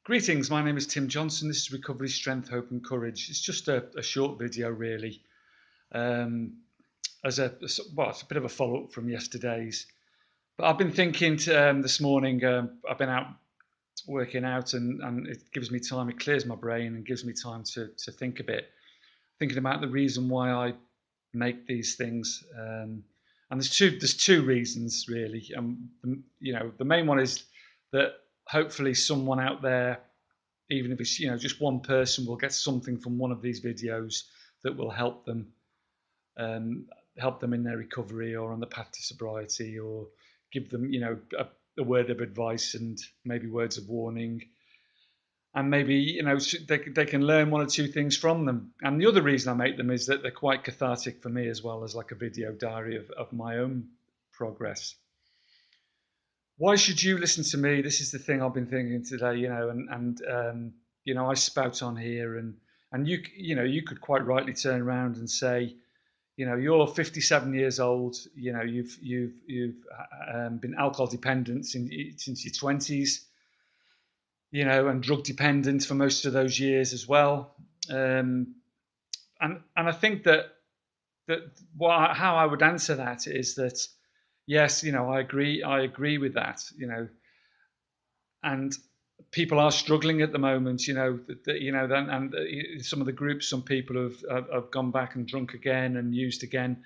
Greetings, my name is Tim Johnson. This is Recovery, Strength, Hope and Courage. It's just a short video really, um, well, it's a bit of a follow-up from yesterday's. But I've been thinking this morning, I've been out working out and it gives me time, it clears my brain and gives me time to think a bit, thinking about the reason why I make these things. And there's two reasons really. The main one is that hopefully someone out there, even if it's just one person, will get something from one of these videos that will um, help them in their recovery or on the path to sobriety, or give them a word of advice and maybe words of warning, and maybe they can learn one or two things from them. And the other reason I make them is that they're quite cathartic for me, as well as like a video diary of my own progress. Why should you listen to me? This is the thing I've been thinking today, I spout on here, and you could quite rightly turn around and say, you're 57 years old, you've been alcohol dependent since your 20s, and drug dependent for most of those years as well. And I think that how I would answer that is that yes, I agree with that, and people are struggling at the moment, and some of the groups, some people have gone back and drunk again and used again,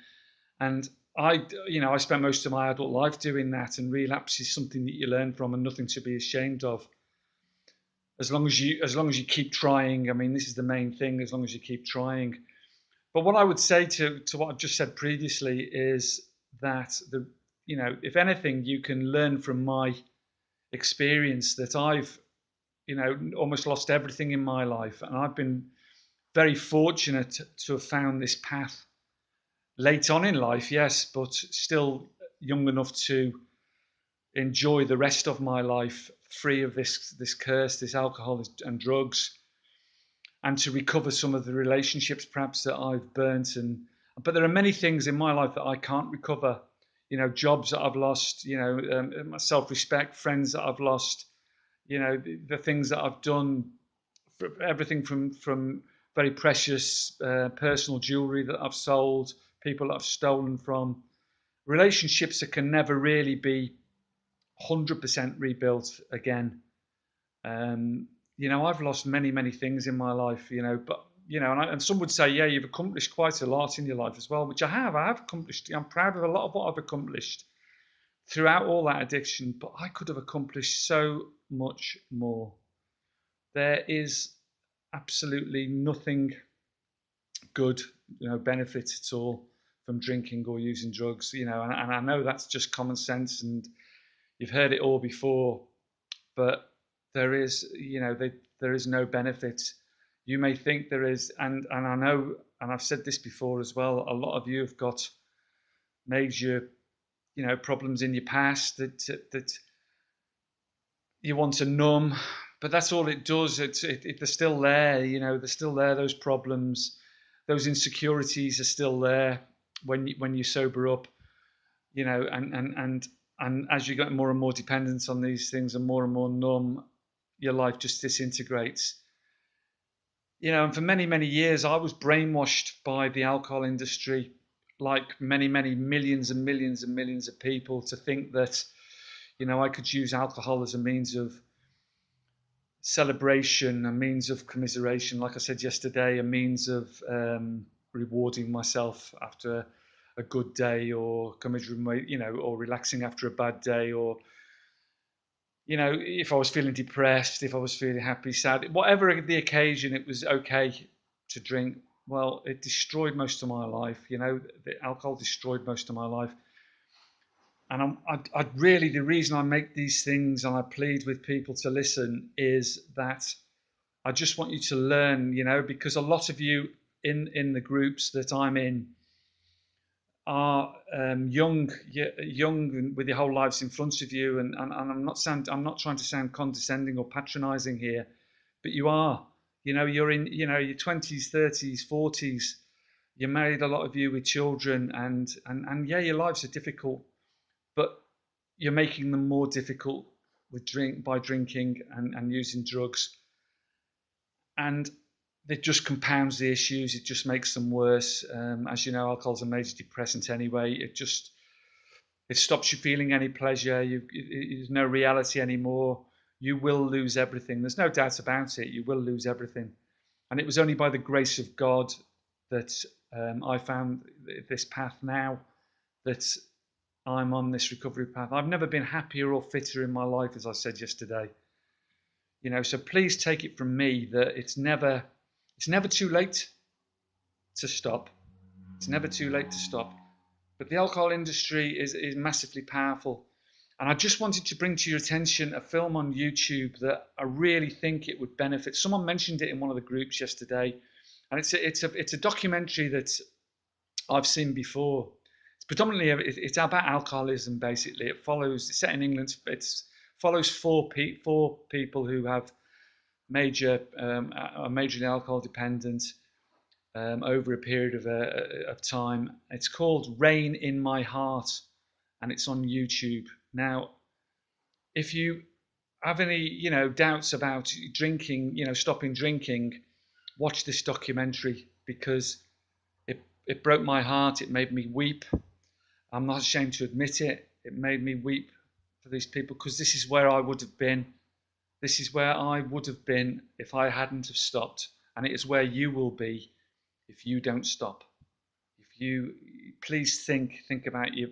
and I spent most of my adult life doing that, and relapse is something that you learn from and nothing to be ashamed of, as long as you keep trying. I mean, this is the main thing, as long as you keep trying. But what I would say to what I've just said previously is that if anything, you can learn from my experience, that I've almost lost everything in my life, and I've been very fortunate to have found this path late on in life, yes, but still young enough to enjoy the rest of my life free of this curse, this alcohol and drugs, and to recover some of the relationships perhaps that I've burnt. But there are many things in my life that I can't recover. Jobs that I've lost, my self-respect, friends that I've lost, the things that I've done, everything from very precious personal jewelry that I've sold, people that I've stolen from, relationships that can never really be 100% rebuilt again. I've lost many, many things in my life, but and some would say, yeah, you've accomplished quite a lot in your life as well, which I have. I have accomplished. I'm proud of a lot of what I've accomplished throughout all that addiction, but I could have accomplished so much more. There is absolutely nothing good, benefit at all from drinking or using drugs, and I know that's just common sense, and you've heard it all before, but there is, there is no benefit. You may think there is, and I know, and I've said this before as well, a lot of you have got major, problems in your past that you want to numb, but that's all it does. They're still there, they're still there. Those problems, those insecurities are still there when you sober up, and as you get more and more dependence on these things and more numb, your life just disintegrates. And for many, many years, I was brainwashed by the alcohol industry, like many, many millions and millions and millions of people, to think that, I could use alcohol as a means of celebration, a means of commiseration, like I said yesterday, a means of rewarding myself after a good day, or commiserating, or relaxing after a bad day, or if I was feeling depressed, if I was feeling happy, sad, whatever the occasion, it was okay to drink. Well, it destroyed most of my life. The alcohol destroyed most of my life. And I really, the reason I make these things and I plead with people to listen is that I just want you to learn, because a lot of you in the groups that I'm in are young with your whole lives in front of you, and I'm not trying to sound condescending or patronising here, but you are. You're in your 20s, 30s, 40s. You're married, a lot of you, with children, and yeah, your lives are difficult, but you're making them more difficult by drinking and using drugs, and it just compounds the issues. It just makes them worse. As you know, alcohol is a major depressant anyway. It stops you feeling any pleasure. There's no reality anymore. You will lose everything. There's no doubt about it. You will lose everything. And it was only by the grace of God that I found this path now, that I'm on this recovery path. I've never been happier or fitter in my life, as I said yesterday. So please take it from me that it's never too late to stop. It's never too late to stop. But the alcohol industry is massively powerful. And I just wanted to bring to your attention a film on YouTube that I really think it would benefit. Someone mentioned it in one of the groups yesterday, and it's a documentary that I've seen before. It's about alcoholism basically. It's set in England. It follows four people who have are majorly alcohol dependent over a period of time. It's called Rain in My Heart, and it's on YouTube. Now, if you have any, doubts about drinking, stopping drinking, watch this documentary, because it broke my heart. It made me weep. I'm not ashamed to admit it. It made me weep for these people, because this is where I would have been. This is where I would have been if I hadn't have stopped, and it is where you will be if you don't stop. If you please think about your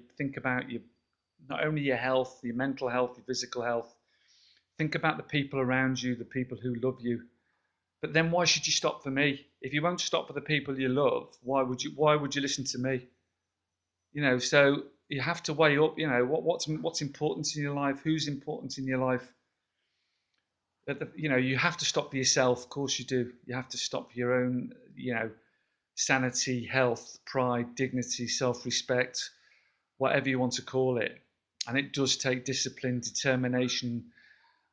not only your health, your mental health, your physical health. Think about the people around you, the people who love you. But then why should you stop for me? If you won't stop for the people you love, why would you listen to me? So you have to weigh up, what's important in your life, who's important in your life. You have to stop for yourself, of course you do. You have to stop for your own, sanity, health, pride, dignity, self-respect, whatever you want to call it. And it does take discipline, determination,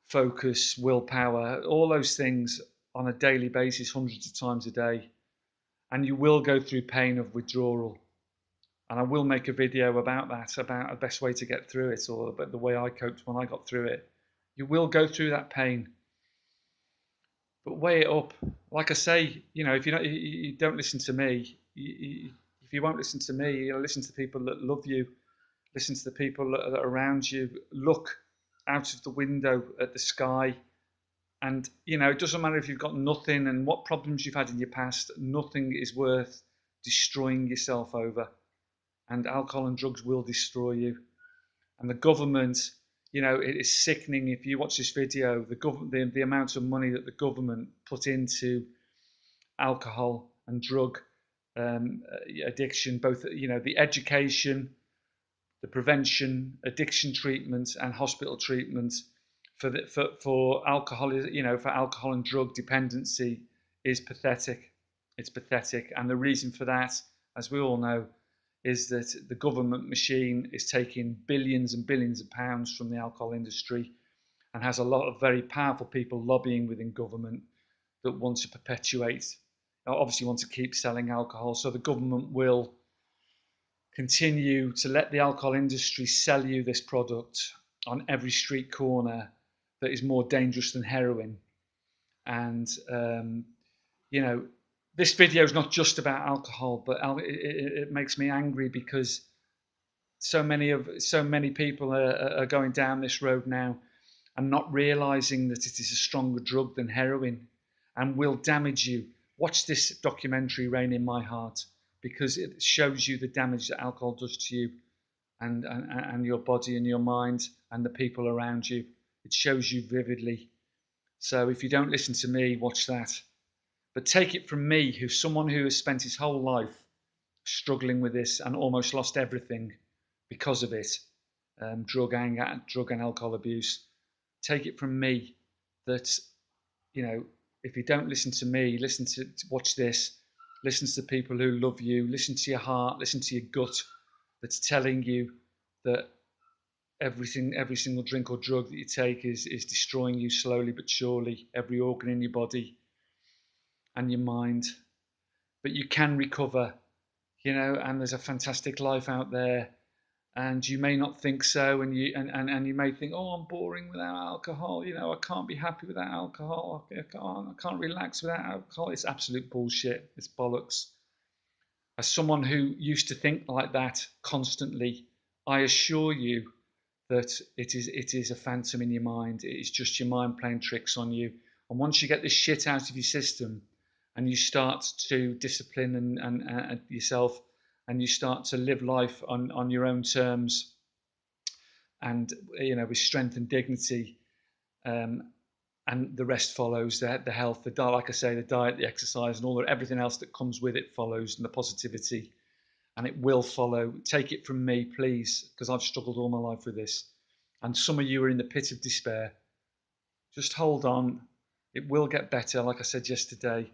focus, willpower, all those things on a daily basis, hundreds of times a day. And you will go through pain of withdrawal. And I will make a video about that, about the best way to get through it, or about the way I coped when I got through it. You will go through that pain, but weigh it up. Like I say, if you don't listen to me, if you won't listen to me, listen to the people that love you, listen to the people that are around you. Look out of the window at the sky, and it doesn't matter if you've got nothing and what problems you've had in your past. Nothing is worth destroying yourself over, and alcohol and drugs will destroy you. And the government, it is sickening. If you watch this video, the amount of money that the government put into alcohol and drug addiction, both the education, the prevention, addiction treatment, and hospital treatment for alcohol, for alcohol and drug dependency, is pathetic. It's pathetic, and the reason for that, as we all know, is that the government machine is taking billions and billions of pounds from the alcohol industry, and has a lot of very powerful people lobbying within government that want to perpetuate, obviously want to keep selling alcohol. So the government will continue to let the alcohol industry sell you this product on every street corner that is more dangerous than heroin. And this video is not just about alcohol, but it makes me angry, because so many people are going down this road now and not realizing that it is a stronger drug than heroin and will damage you. Watch this documentary, Rain in My Heart, because it shows you the damage that alcohol does to you and your body and your mind and the people around you. It shows you vividly. So if you don't listen to me, watch that. But take it from me, who's someone who has spent his whole life struggling with this and almost lost everything because of it, drug and alcohol abuse. Take it from me that, if you don't listen to me, watch this, listen to the people who love you, listen to your heart, listen to your gut that's telling you that every single drink or drug that you take is destroying you slowly but surely, every organ in your body and your mind. But you can recover, and there's a fantastic life out there. and you may not think so, and you may think, oh, I'm boring without alcohol. I can't be happy without alcohol. I can't relax without alcohol. It's absolute bullshit. It's bollocks. As someone who used to think like that constantly, I assure you that it is a phantom in your mind. It is just your mind playing tricks on you. And once you get this shit out of your system, and you start to discipline and yourself, and you start to live life on your own terms, and with strength and dignity, um, and the rest follows. The health, the diet, like I say, the diet, the exercise, and everything else that comes with it follows, and the positivity, and it will follow. Take it from me, please, because I've struggled all my life with this. And some of you are in the pit of despair. Just hold on. It will get better, like I said yesterday.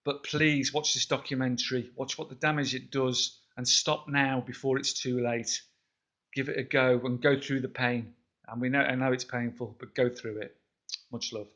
But please watch this documentary. Watch what the damage it does, and stop now before it's too late. Give it a go and go through the pain. And I know it's painful, but go through it. Much love.